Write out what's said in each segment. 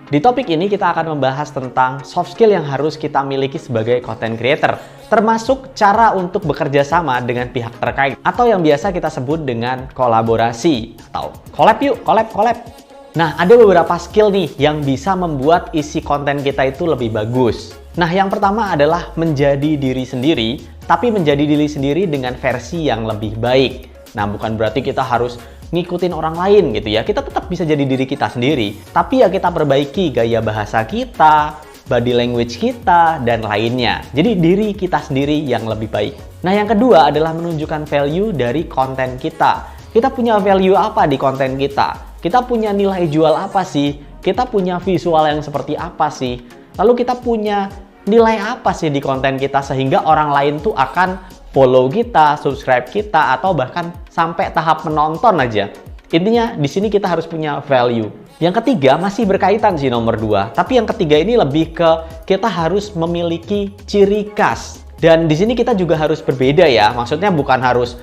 Di topik ini kita akan membahas tentang soft skill yang harus kita miliki sebagai content creator, termasuk cara untuk bekerja sama dengan pihak terkait atau yang biasa kita sebut dengan kolaborasi atau collab yuk, collab. Nah, ada beberapa skill nih yang bisa membuat isi konten kita itu lebih bagus. Nah, yang pertama adalah menjadi diri sendiri, tapi menjadi diri sendiri dengan versi yang lebih baik. Nah, bukan berarti kita harus ngikutin orang lain gitu ya. Kita tetap bisa jadi diri kita sendiri, tapi ya kita perbaiki gaya bahasa kita, body language kita, dan lainnya. Jadi diri kita sendiri yang lebih baik. Nah, yang kedua adalah menunjukkan value dari konten kita. Kita punya value apa di konten kita? Kita punya nilai jual apa sih? Kita punya visual yang seperti apa sih? Lalu kita punya nilai apa sih di konten kita sehingga orang lain tuh akan follow kita, subscribe kita, atau bahkan sampai tahap menonton aja. Intinya di sini kita harus punya value. Yang ketiga masih berkaitan sih nomor 2, tapi yang ketiga ini lebih ke kita harus memiliki ciri khas. Dan di sini kita juga harus berbeda ya. Maksudnya bukan harus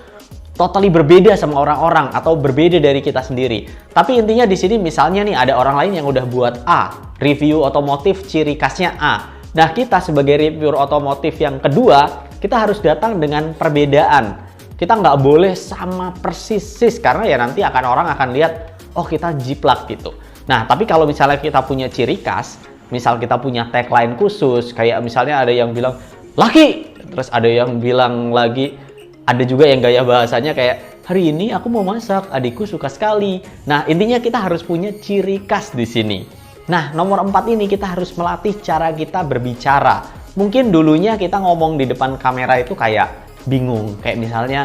totally berbeda sama orang-orang atau berbeda dari kita sendiri. Tapi intinya di sini misalnya nih ada orang lain yang udah buat A, review otomotif ciri khasnya A. Nah, kita sebagai reviewer otomotif yang kedua, kita harus datang dengan perbedaan. Kita nggak boleh sama persis karena ya nanti orang akan lihat, oh kita jiplak gitu. Nah, tapi kalau misalnya kita punya ciri khas, misal kita punya tagline khusus, kayak misalnya ada yang bilang, laki! Terus ada yang bilang lagi, ada juga yang gaya bahasanya kayak, hari ini aku mau masak, adikku suka sekali. Nah, intinya kita harus punya ciri khas di sini. Nah, nomor 4 ini kita harus melatih cara kita berbicara. Mungkin dulunya kita ngomong di depan kamera itu kayak bingung. Kayak misalnya,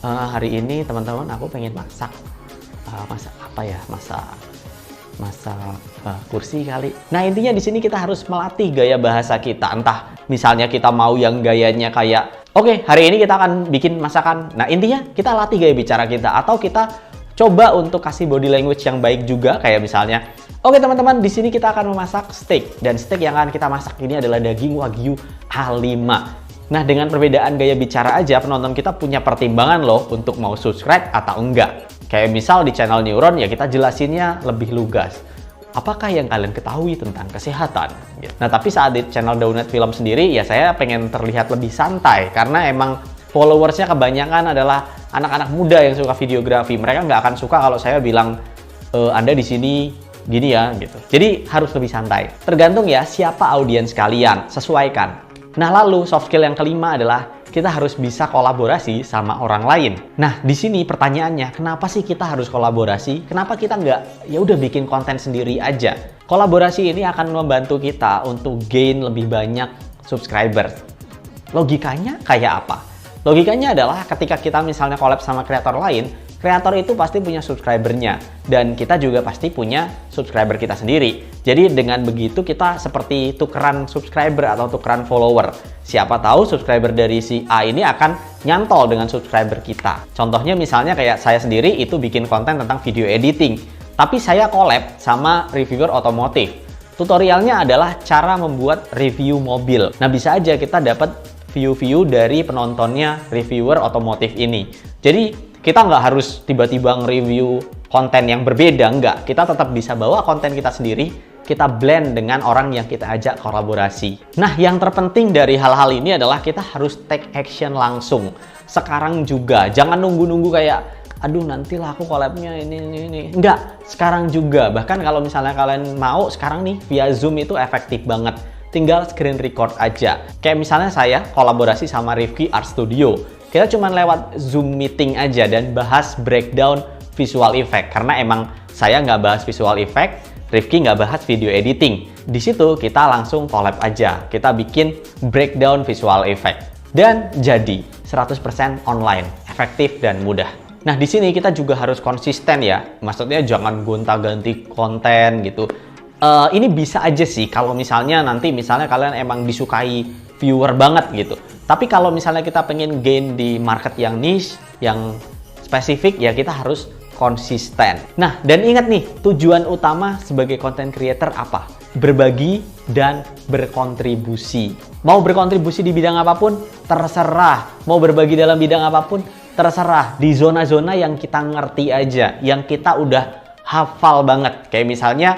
hari ini teman-teman aku pengen masak. Masak apa ya? Masak kursi kali. Nah, intinya di sini kita harus melatih gaya bahasa kita. Entah misalnya kita mau yang gayanya kayak, oke, hari ini kita akan bikin masakan. Nah, intinya kita latih gaya bicara kita. Atau kita coba untuk kasih body language yang baik juga. Kayak misalnya, oke teman-teman, di sini kita akan memasak steak. Dan steak yang akan kita masak ini adalah daging Wagyu A5. Nah, dengan perbedaan gaya bicara aja, penonton kita punya pertimbangan loh untuk mau subscribe atau enggak. Kayak misal di channel Neuron, ya kita jelasinnya lebih lugas. Apakah yang kalian ketahui tentang kesehatan? Nah, tapi saat di channel Daunet Film sendiri, ya saya pengen terlihat lebih santai. Karena emang followersnya kebanyakan adalah anak-anak muda yang suka videografi. Mereka nggak akan suka kalau saya bilang, Anda di sini gini ya, gitu. Jadi harus lebih santai. Tergantung ya siapa audiens kalian, sesuaikan. Nah, lalu soft skill yang kelima adalah kita harus bisa kolaborasi sama orang lain. Nah, di sini pertanyaannya, kenapa sih kita harus kolaborasi? Kenapa kita nggak ya udah bikin konten sendiri aja? Kolaborasi ini akan membantu kita untuk gain lebih banyak subscriber. Logikanya kayak apa? Logikanya adalah ketika kita misalnya collab sama kreator lain, kreator itu pasti punya subscribernya, dan kita juga pasti punya subscriber kita sendiri. Jadi dengan begitu kita seperti tukeran subscriber atau tukeran follower. Siapa tahu subscriber dari si A ini akan nyantol dengan subscriber kita. Contohnya misalnya kayak saya sendiri itu bikin konten tentang video editing, tapi saya collab sama reviewer otomotif. Tutorialnya adalah cara membuat review mobil. Nah, bisa aja kita dapat view-view dari penontonnya reviewer otomotif ini. Jadi kita nggak harus tiba-tiba nge-review konten yang berbeda, nggak. Kita tetap bisa bawa konten kita sendiri, kita blend dengan orang yang kita ajak kolaborasi. Nah, yang terpenting dari hal-hal ini adalah kita harus take action langsung. Sekarang juga, jangan nunggu-nunggu kayak, aduh nantilah aku collabnya ini. Nggak, sekarang juga. Bahkan kalau misalnya kalian mau, sekarang nih via Zoom itu efektif banget. Tinggal screen record aja. Kayak misalnya saya kolaborasi sama Rifki Art Studio. Kita cuma lewat Zoom meeting aja dan bahas breakdown visual effect. Karena emang saya nggak bahas visual effect, Rifki nggak bahas video editing. Di situ kita langsung collab aja. Kita bikin breakdown visual effect. Dan jadi 100% online, efektif dan mudah. Nah, di sini kita juga harus konsisten ya. Maksudnya jangan gonta-ganti konten gitu. Ini bisa aja sih kalau misalnya nanti kalian emang disukai viewer banget gitu. Tapi kalau misalnya kita pengen gain di market yang niche, yang spesifik, ya kita harus konsisten. Nah, dan ingat nih, tujuan utama sebagai content creator apa? Berbagi dan berkontribusi. Mau berkontribusi di bidang apapun, terserah. Mau berbagi dalam bidang apapun, terserah. Di zona-zona yang kita ngerti aja, yang kita udah hafal banget. Kayak misalnya,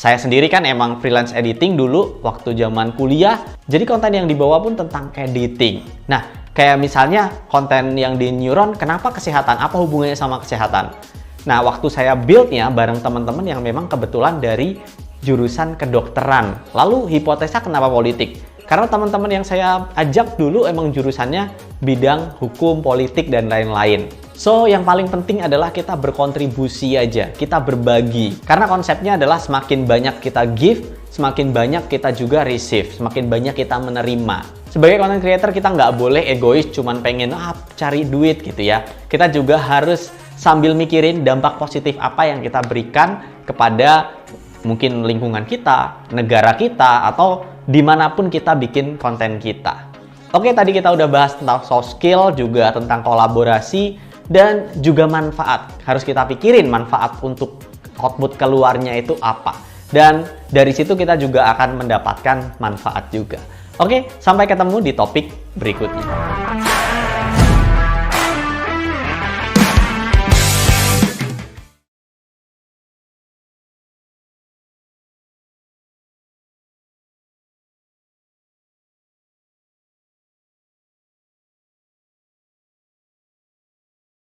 Saya sendiri kan emang freelance editing dulu waktu zaman kuliah, jadi konten yang dibawa pun tentang editing. Nah, kayak misalnya konten yang di Neuron, kenapa kesehatan? Apa hubungannya sama kesehatan? Nah, waktu saya build-nya bareng teman-teman yang memang kebetulan dari jurusan kedokteran. Lalu hipotesa kenapa politik? Karena teman-teman yang saya ajak dulu emang jurusannya bidang hukum, politik, dan lain-lain. So, yang paling penting adalah kita berkontribusi aja, kita berbagi. Karena konsepnya adalah semakin banyak kita give, semakin banyak kita juga receive, semakin banyak kita menerima. Sebagai content creator, kita nggak boleh egois, cuman pengen cari duit gitu ya. Kita juga harus sambil mikirin dampak positif apa yang kita berikan kepada mungkin lingkungan kita, negara kita, atau dimanapun kita bikin konten kita. Oke, tadi kita udah bahas tentang soft skill, juga tentang kolaborasi, dan juga manfaat. Harus kita pikirin manfaat untuk output keluarnya itu apa. Dan dari situ kita juga akan mendapatkan manfaat juga. Oke, sampai ketemu di topik berikutnya.